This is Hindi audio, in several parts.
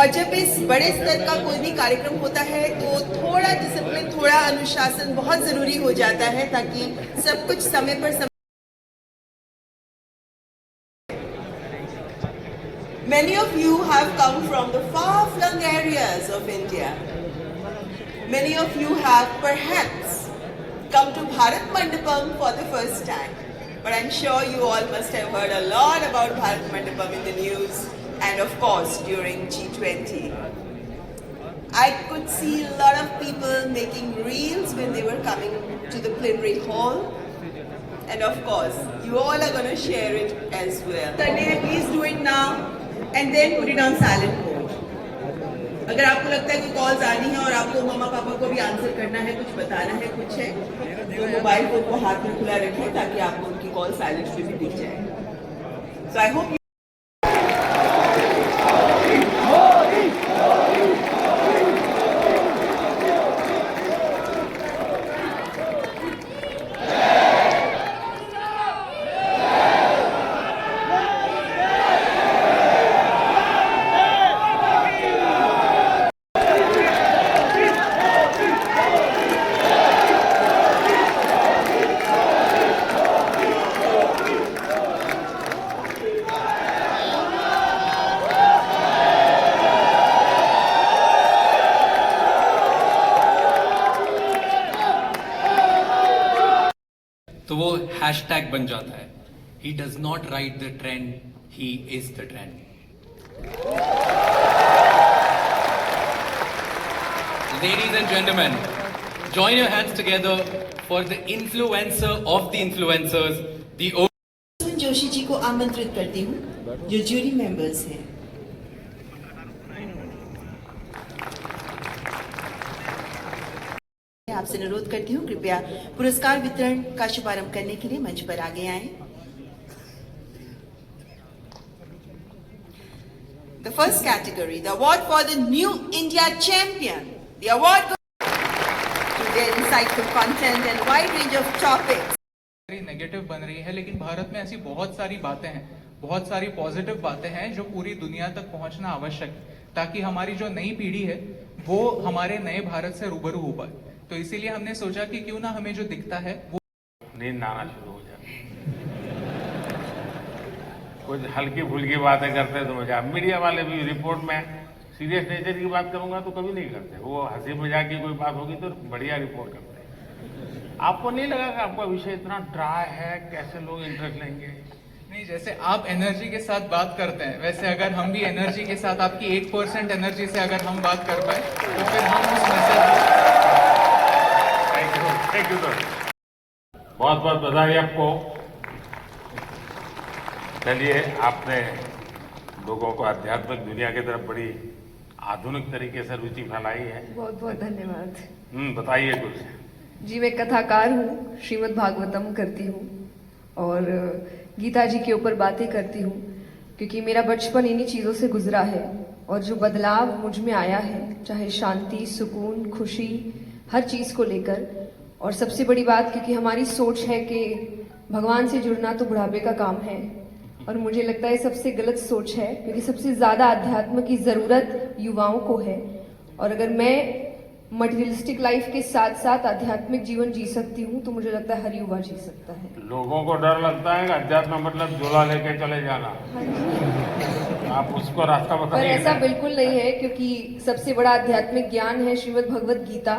और जब इस बड़े स्तर का कोई भी कार्यक्रम होता है तो थोड़ा डिसिप्लिन, थोड़ा अनुशासन बहुत जरूरी हो जाता है ताकि सब कुछ समय पर Many of you have come from the far-flung areas of India. Many of you have perhaps come to Bharat Mandapam for the first time. But I'm sure you all must have heard a lot about Bharat Mandapam in the news and of course during G20. I could see a lot of people making reels when they were coming to the plenary hall. And of course, you all are going to share it as well. Please do it now and then put it on silent mode. अगर आपको लगता है कि कॉल्स आनी है और आपको मम्मा पापा को भी आंसर करना है, कुछ बताना है, कुछ है, तो मोबाइल फोन को हाथ में खुला रखें ताकि आपको उनकी कॉल साइलेंट पे भी दिख जाए. So I hope तो वो हैशटैग बन जाता है. He does not right the trend, he is the trend. Ladies and gentlemen, join your hands together for the influencer of the influencers, the Joshi ji को आमंत्रित करती हूँ जो जूरी मेंबर्स हैं. आपसे अनुरोध करती हूँ कृपया पुरस्कार वितरण का शुभारंभ करने के लिए मंच पर आगे आएं. The first category, the award for the New India Champion. The award goes to their insightful content and wide range of topics. Negative बन रही है, लेकिन भारत में ऐसी बहुत सारी बातें हैं, बहुत सारी पॉजिटिव बातें हैं जो पूरी दुनिया तक पहुंचना आवश्यक है ताकि हमारी जो नई पीढ़ी है वो हमारे नए भारत से रूबरू हो पाए. तो इसीलिए हमने सोचा कि क्यों ना हमें जो दिखता है वो नींद आना शुरू हो जाती. कुछ हल्की फुल्की बातें करते तो मजा. मीडिया वाले भी रिपोर्ट में सीरियस नेचर की बात करूंगा तो कभी नहीं करते. वो हंसी मजाक की कोई बात होगी तो बढ़िया रिपोर्ट करते हैं. आपको नहीं लगा कि आपका विषय इतना ड्राई है, कैसे लोग इंटरेस्ट लेंगे? नहीं, जैसे आप एनर्जी के साथ बात करते हैं वैसे अगर हम भी एनर्जी के साथ आपकी 1% एनर्जी से अगर हम बात कर पाए तो फिर हम उस मैसेज. थैंक यू सर, बहुत बहुत बधाई आपको. चलिए, आपने लोगों को आध्यात्मिक दुनिया की तरफ बड़ी आधुनिक तरीके से रुचि फैलाई है. बहुत बहुत धन्यवाद. बताइए कुछ. जी, मैं कथाकार हूँ, श्रीमद् भागवतम करती हूँ और गीता जी के ऊपर बातें करती हूँ क्योंकि मेरा बचपन इन्हीं चीज़ों से गुजरा है और जो बदलाव मुझ में आया है, चाहे शांति, सुकून, खुशी, हर चीज़ को लेकर. और सबसे बड़ी बात क्योंकि हमारी सोच है कि भगवान से जुड़ना तो बुढ़ापे का काम है और मुझे लगता है सबसे गलत सोच है क्योंकि सबसे ज़्यादा अध्यात्म की ज़रूरत युवाओं को है. और अगर मैं मटेरियलिस्टिक लाइफ के साथ साथ आध्यात्मिक जीवन जी सकती हूँ तो मुझे लगता है हर युवा जी सकता है. लोगों को डर लगता है कि अध्यात्म मतलब झोला लेके चले जाना. आप उसको रास्ता बताइए. पर ऐसा बिल्कुल नहीं है क्योंकि सबसे बड़ा आध्यात्मिक ज्ञान है श्रीमद् भगवत गीता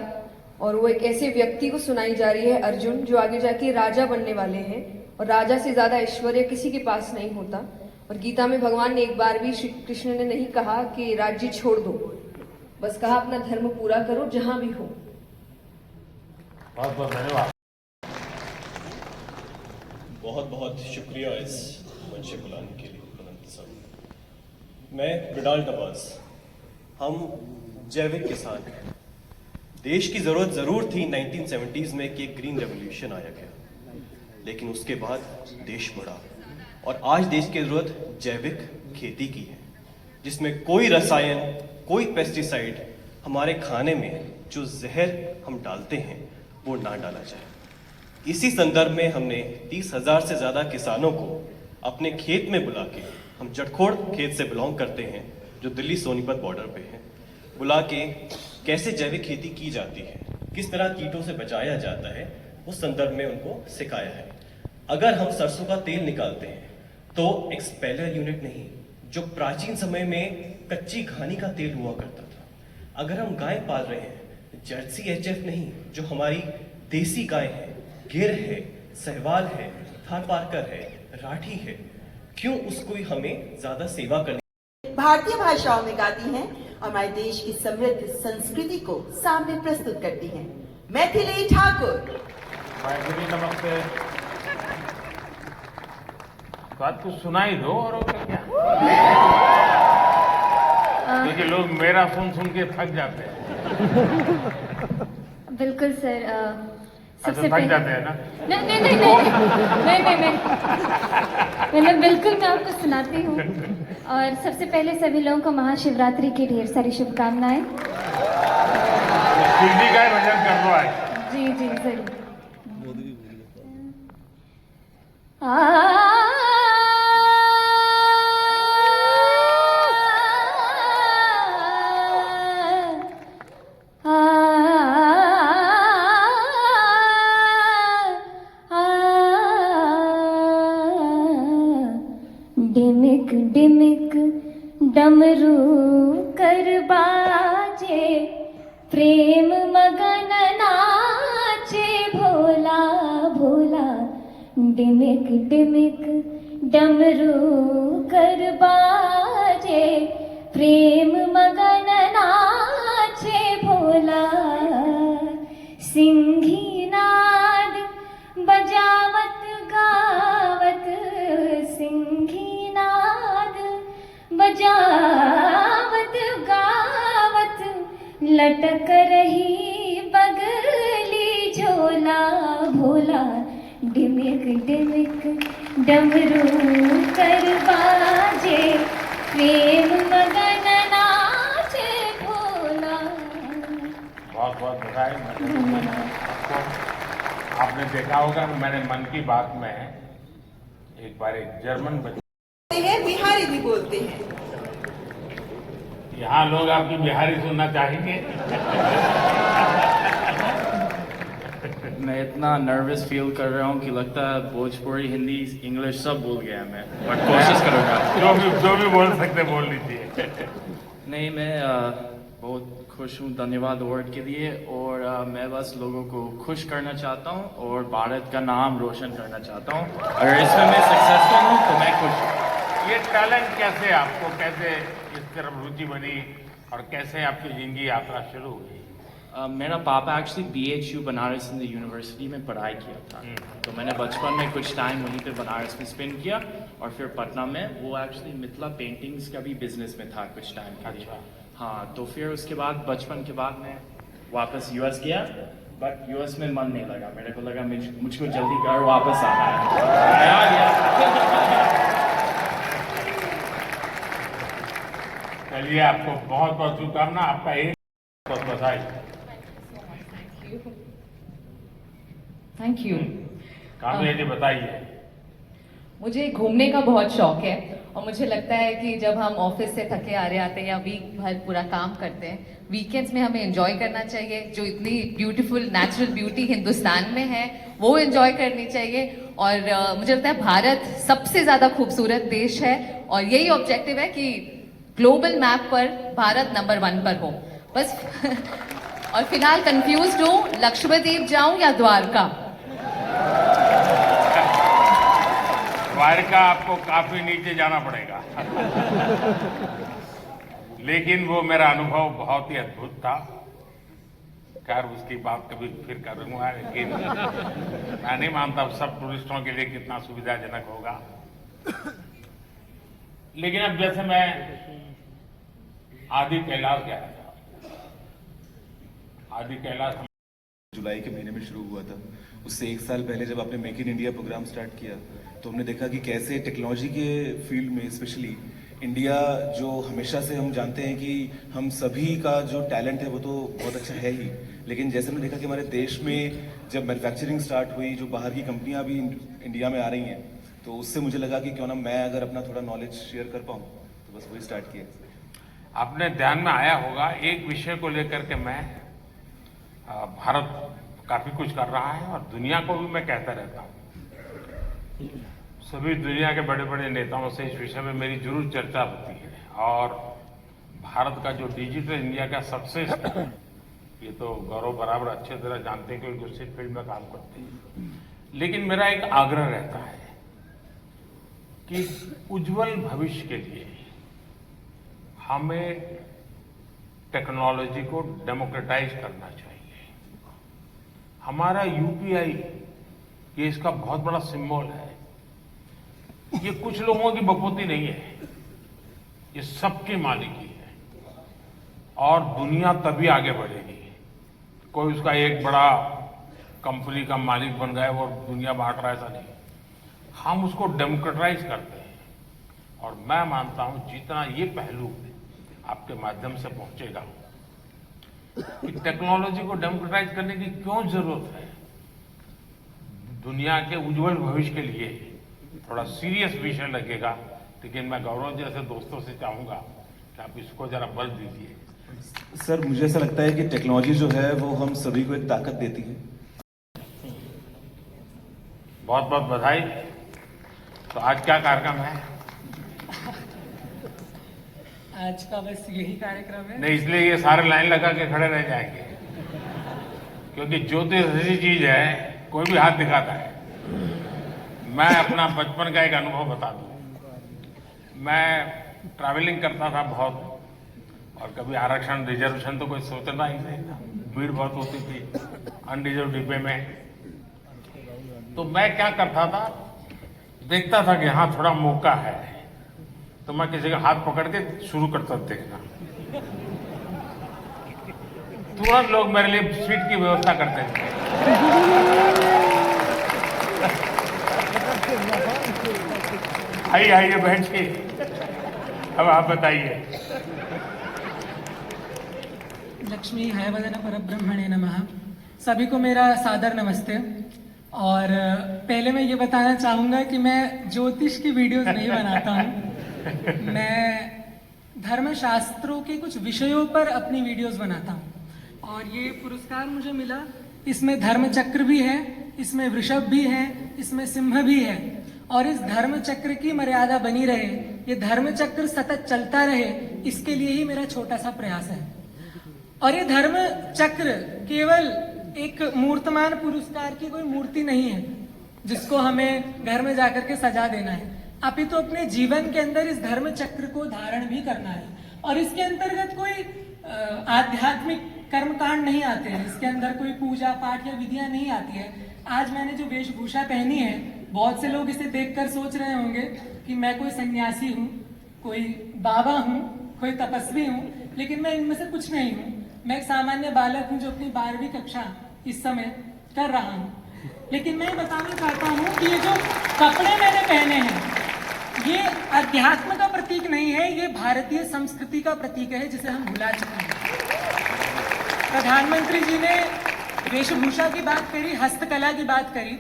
और वो एक ऐसे व्यक्ति को सुनाई जा रही है, अर्जुन, जो आगे जाके राजा बनने वाले हैं और राजा से ज्यादा ऐश्वर्य किसी के पास नहीं होता. और गीता में भगवान ने एक बार भी, श्री कृष्ण ने नहीं कहा कि राज्य छोड़ दो, बस कहा अपना धर्म पूरा करो जहां भी हो. बहुत बहुत धन्यवाद. बहुत बहुत शुक्रिया इस मंच पे बुलाने के लिए अनंत सर. मैं बिडाल नवाज. हम जैविक किसान हैं. देश की जरूरत जरूर थी 1970s में कि ग्रीन रेवोल्यूशन आया गया, लेकिन उसके बाद देश बढ़ा और आज देश की जरूरत जैविक खेती की है जिसमें कोई रसायन, कोई पेस्टिसाइड हमारे खाने में जो जहर हम डालते हैं वो ना डाला जाए. इसी संदर्भ में हमने 30,000 से ज्यादा किसानों को अपने खेत में बुला के, हम जटखोड़ खेत से बिलोंग करते हैं, जो दिल्ली सोनीपत बॉर्डर पे हैं, बुला के कैसे जैविक खेती की जाती है, किस तरह कीटों से बचाया जाता है, उस संदर्भ में उनको सिखाया है। अगर हम सरसों का तेल निकालते हैं तो एक्सपेलर यूनिट नहीं, जो प्राचीन समय में कच्ची घानी का तेल हुआ करता था। अगर हम गाय पाल रहे हैं, जर्सी एचएफ नहीं, जो हमारी देसी गाय है, गिर है, सहवाल है, थारपारकर है, राठी है, क्यों उसको ही हमें ज्यादा सेवा करनी। भारतीय भाषाओं में गाती हैं और हमारे देश की समृद्ध संस्कृति को सामने प्रस्तुत करती हैं। मैथिली ठाकुर। मैथिली नमस्ते। तो आज कुछ सुनाई दो और क्या, क्योंकि लोग मेरा सुन सुन के थक जाते हैं। बिल्कुल सर। अच्छा, थक जाते हैं ना? नहीं नहीं नहीं नहीं नहीं मतलब बिल्कुल मैं आपको सुनाती हूँ। और सबसे पहले सभी लोगों को महाशिवरात्रि की ढेर सारी शुभकामनाएं। शिवजी का भजन कर दो आज। जी जी जरूर। डिमिक डिमिक डमरू कर बाजे, प्रेम मगन नाचे भोला भोला। डिमिक डिमिक डमरू कर बाजे, प्रेम मगन नाचे भोला। सिंही नाद बजावत गावत, सिंही नाद बजावत गावत, लटक रही बगली झोला भोला। डिमिक डिमिक डमरू कर बाजे, प्रेम मगन नाचे भोला। बहुत बहुत बधाई। आपने देखा होगा मैंने मन की बात में एक बार एक जर्मन बच्चे हैं, बिहारी भी बोलते हैं। यहाँ लोग आपकी बिहारी सुनना चाहेंगे। मैं इतना नर्वस फील कर रहा हूँ कि लगता है भोजपुरी, हिंदी, इंग्लिश सब भूल गया मैं, बट कोशिश करूँगा। जो भी बोल सकते बोल लीजिए। नहीं, मैं बहुत खुश हूँ, धन्यवाद अवार्ड के लिए। और मैं बस लोगों को खुश करना चाहता हूँ और भारत का नाम रोशन करना चाहता हूँ। अगर इसमें मैं सक्सेसफुल हूँ तो मैं खुश हूँ। ये टैलेंट कैसे आपको, कैसे इस तरफ रुचि बनी और कैसे आपकी जिंदगी यात्रा शुरू हुई? मेरा पापा actually BHU Banaras Hindu university में पढ़ाई किया था, तो मैंने बचपन में कुछ टाइम वहीं पे बनारस में स्पेंड किया और फिर पटना में वो एक्चुअली मिथिला पेंटिंग्स का भी बिजनेस में था कुछ टाइम के लिए। अच्छा। हाँ, तो फिर उसके बाद बचपन के बाद मैं वापस US गया, बट US में मन नहीं लगा। मेरे को लगा मुझको जल्दी घर वापस आना है, मैं आ गया। चलिए, आपको बहुत बहुत शुभकामना। आपका एक बहुत बधाई। Thank you. कामया जी बताइए। मुझे घूमने का बहुत शौक है और मुझे लगता है कि जब हम ऑफिस से थके आ रहे आते हैं या वीक भर पूरा काम करते हैं, वीकेंड्स में हमें एंजॉय करना चाहिए। जो इतनी ब्यूटीफुल नेचुरल ब्यूटी हिंदुस्तान में है वो एंजॉय करनी चाहिए। और मुझे लगता है भारत सबसे ज़्यादा खूबसूरत देश है और यही ऑब्जेक्टिव है कि ग्लोबल मैप पर भारत नंबर 1 पर हो बस। और फिलहाल कंफ्यूज्ड हूँ, लक्षद्वीप जाऊं या द्वारका? द्वारका आपको काफी नीचे जाना पड़ेगा। लेकिन वो मेरा अनुभव बहुत ही अद्भुत था। खैर, उसकी बात कभी फिर करूंगा, लेकिन मैं नहीं मानता सब टूरिस्टों के लिए कितना सुविधाजनक होगा। लेकिन अब जैसे मैं आदि कैलाश गया था, आदि कैलाश जुलाई के महीने में शुरू हुआ था। उससे 1 साल पहले जब आपने make in India program start किया तो हमने देखा कि कैसे टेक्नोलॉजी के फील्ड में स्पेशली इंडिया, जो हमेशा से हम जानते हैं कि हम सभी का जो टैलेंट है वो तो बहुत अच्छा है ही, लेकिन जैसे हमने देखा कि हमारे देश में जब मैन्युफैक्चरिंग स्टार्ट हुई, जो बाहर की कंपनियां भी इंडिया में आ रही हैं, तो उससे मुझे लगा कि क्यों ना मैं अगर अपना थोड़ा नॉलेज शेयर कर पाऊँ, तो बस वही स्टार्ट किया। अपने ध्यान में आया होगा, एक विषय को लेकर के मैं भारत काफी कुछ कर रहा है और दुनिया को भी मैं कहता रहता हूं। सभी दुनिया के बड़े बड़े नेताओं से इस विषय में मेरी जरूर चर्चा होती है और भारत का जो डिजिटल इंडिया का सक्सेस है, ये तो गौरव बराबर अच्छे तरह जानते हैं क्योंकि उसी फील्ड में काम करते हैं। लेकिन मेरा एक आग्रह रहता है कि उज्जवल भविष्य के लिए हमें टेक्नोलॉजी को डेमोक्रेटाइज करना चाहिए। हमारा यूपीआई ये इसका बहुत बड़ा सिंबल है। ये कुछ लोगों की बकौती नहीं है, ये सबकी मालिकी है और दुनिया तभी आगे बढ़ेगी। कोई उसका एक बड़ा कंपनी का मालिक बन गया और दुनिया बांट रहा है, ऐसा नहीं। हम उसको डेमोक्रेटाइज करते हैं और मैं मानता हूं जितना ये पहलू आपके माध्यम से पहुंचेगा कि टेक्नोलॉजी को डेमोक्रेटाइज करने की क्यों जरूरत है, दुनिया के उज्जवल भविष्य के लिए थोड़ा सीरियस विषय लगेगा। लेकिन मैं गौरव जैसे दोस्तों से चाहूंगा कि आप इसको जरा बल दीजिए। सर, मुझे ऐसा लगता है कि टेक्नोलॉजी जो है वो हम सभी को एक ताकत देती है। बहुत बहुत बधाई। तो आज क्या कार्यक्रम है? आज का बस यही कार्यक्रम है। नहीं, इसलिए ये सारे लाइन लगा के खड़े रह जाएंगे क्योंकि ज्योतिष ऐसी चीज है, कोई भी हाथ दिखाता है। मैं अपना बचपन का एक अनुभव बता दूं। मैं ट्रैवलिंग करता था बहुत और कभी आरक्षण रिजर्वेशन तो कोई सोचना ही नहीं था, भीड़ बहुत होती थी अनरिजर्व डिब्बे में। तो मैं क्या करता था, देखता था कि हाँ थोड़ा मौका है तो मैं किसी का हाथ पकड़ के शुरू करता देखना। तुरंत लोग मेरे लिए सीट की व्यवस्था करते थे। आइए आइए बैठिए, अब आप बताइए। लक्ष्मी हयवदन परब्रह्मणे नमः। सभी को मेरा सादर नमस्ते। और पहले मैं ये बताना चाहूंगा कि मैं ज्योतिष की वीडियोस नहीं बनाता हूँ। मैं धर्मशास्त्रों के कुछ विषयों पर अपनी वीडियोस बनाता हूँ और ये पुरस्कार मुझे मिला। इसमें धर्म चक्र भी है, इसमें वृषभ भी है, इसमें सिंह भी है और इस धर्म चक्र की मर्यादा बनी रहे, ये धर्म चक्र सतत चलता रहे, इसके लिए ही मेरा छोटा सा प्रयास है। और ये धर्म चक्र केवल एक मूर्तमान पुरस्कार की कोई मूर्ति नहीं है जिसको हमें घर में जाकर के सजा देना है, अपितु तो अपने जीवन के अंदर इस धर्म चक्र को धारण भी करना है। और इसके अंतर्गत कोई आध्यात्मिक कर्मकांड नहीं आते हैं, इसके अंदर कोई पूजा पाठ या विधियां नहीं आती है। आज मैंने जो वेशभूषा पहनी है, बहुत से लोग इसे देखकर सोच रहे होंगे कि मैं कोई सन्यासी हूँ, कोई बाबा हूँ, कोई तपस्वी हूँ, लेकिन मैं इनमें से कुछ नहीं हूँ। मैं एक सामान्य बालक हूँ जो अपनी 12वीं कक्षा इस समय कर रहा हूँ। लेकिन मैं बताना चाहता हूँ कि ये जो कपड़े मैंने पहने हैं ये अध्यात्म का प्रतीक नहीं है, ये भारतीय संस्कृति का प्रतीक है जिसे हम भुला चुके हैं। प्रधानमंत्री जी ने वेशभूषा की बात करी, हस्तकला की बात करी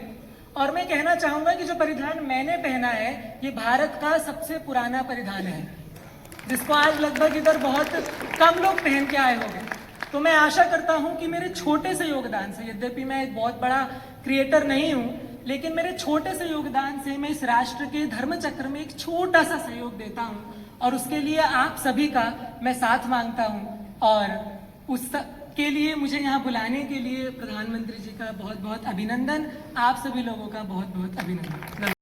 और मैं कहना चाहूंगा कि जो परिधान मैंने पहना है ये भारत का सबसे पुराना परिधान है जिसको आज लगभग इधर बहुत कम लोग पहन के आए होंगे। तो मैं आशा करता हूं कि मेरे छोटे से योगदान से, यद्यपि मैं एक बहुत बड़ा क्रिएटर नहीं हूं, लेकिन मेरे छोटे से योगदान से मैं इस राष्ट्र के धर्म चक्र में एक छोटा सा सहयोग देता हूं और उसके लिए आप सभी का मैं साथ मांगता हूं। और उस के लिए मुझे यहाँ बुलाने के लिए प्रधानमंत्री जी का बहुत बहुत अभिनंदन, आप सभी लोगों का बहुत बहुत अभिनंदन।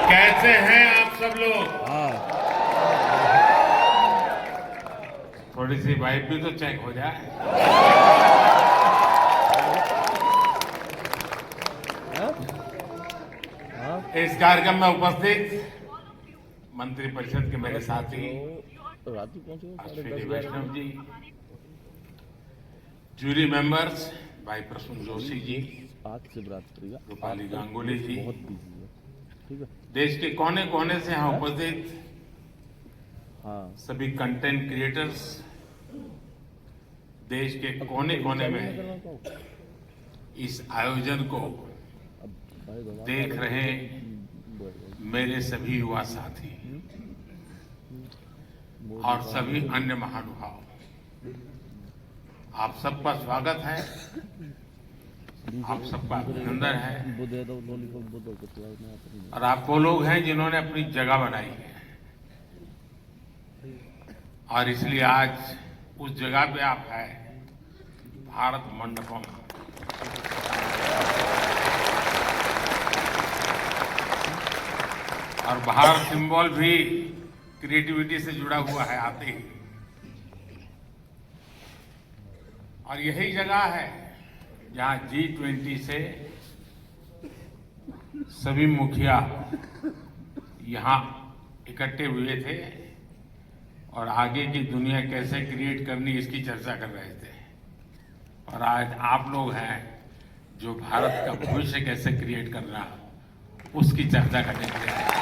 कैसे हैं आप सब लोग? थोड़ी सी वाइब भी तो चेक हो जाए। इस कार्यक्रम में उपस्थित मंत्रिपरिषद के मेरे साथी अश्विनी वैष्णव जी, जूरी मेंबर्स भाई प्रसून जोशी जी, रूपाली गांगुली जी, देश के कोने कोने से यहाँ उपस्थित सभी कंटेंट क्रिएटर्स, देश के कोने कोने में इस आयोजन को देख रहे मेरे सभी युवा साथी और सभी अन्य महानुभाव, आप सबका स्वागत है, आप सबका अभिनंदन है। और आप वो लोग हैं जिन्होंने अपनी जगह बनाई है और इसलिए आज उस जगह पे आप हैं, भारत मंडपम। और भारत सिंबल भी क्रिएटिविटी से जुड़ा हुआ है आते ही। और यही जगह है जहां G20 से सभी मुखिया यहां इकट्ठे हुए थे और आगे की दुनिया कैसे क्रिएट करनी इसकी चर्चा कर रहे थे। और आज आप लोग हैं जो भारत का भविष्य कैसे क्रिएट करना उसकी चर्चा करने के लिए आए।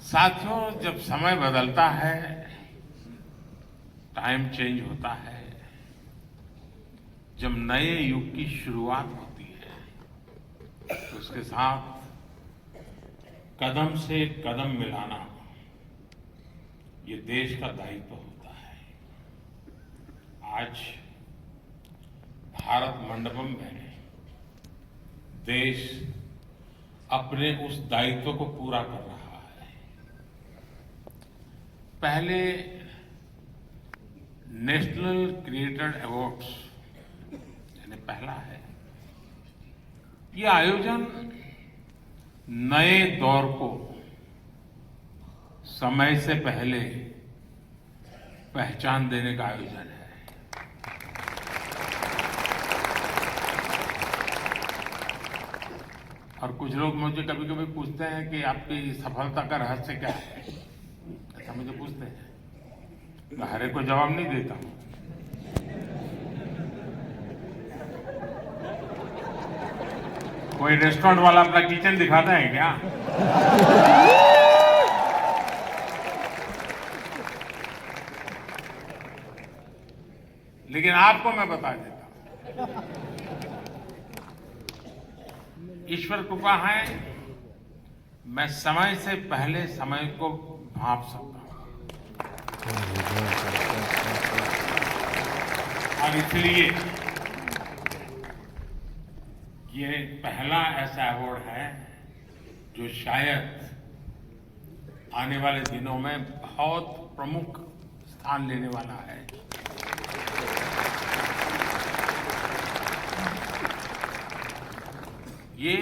साथियों, जब समय बदलता है, टाइम चेंज होता है, जब नए युग की शुरुआत होती है तो उसके साथ कदम से कदम मिलाना ये देश का दायित्व होता है। आज भारत मंडपम में देश अपने उस दायित्व को पूरा कर रहा है। पहले नेशनल क्रिएटर अवार्ड्स यानी पहला है, ये आयोजन नए दौर को समय से पहले पहचान देने का आयोजन है। और कुछ लोग मुझे कभी कभी पूछते हैं कि आपकी सफलता का रहस्य क्या है, ऐसा मुझे पूछते हैं। मैं हर एक को जवाब नहीं देता हूं। कोई रेस्टोरेंट वाला अपना किचन दिखाता है क्या? लेकिन आपको मैं बता देता हूं, ईश्वर कृपा है, मैं समय से पहले समय को भांप सकता हूं। और इसलिए ये पहला ऐसा अवार्ड है जो शायद आने वाले दिनों में बहुत प्रमुख स्थान लेने वाला है। ये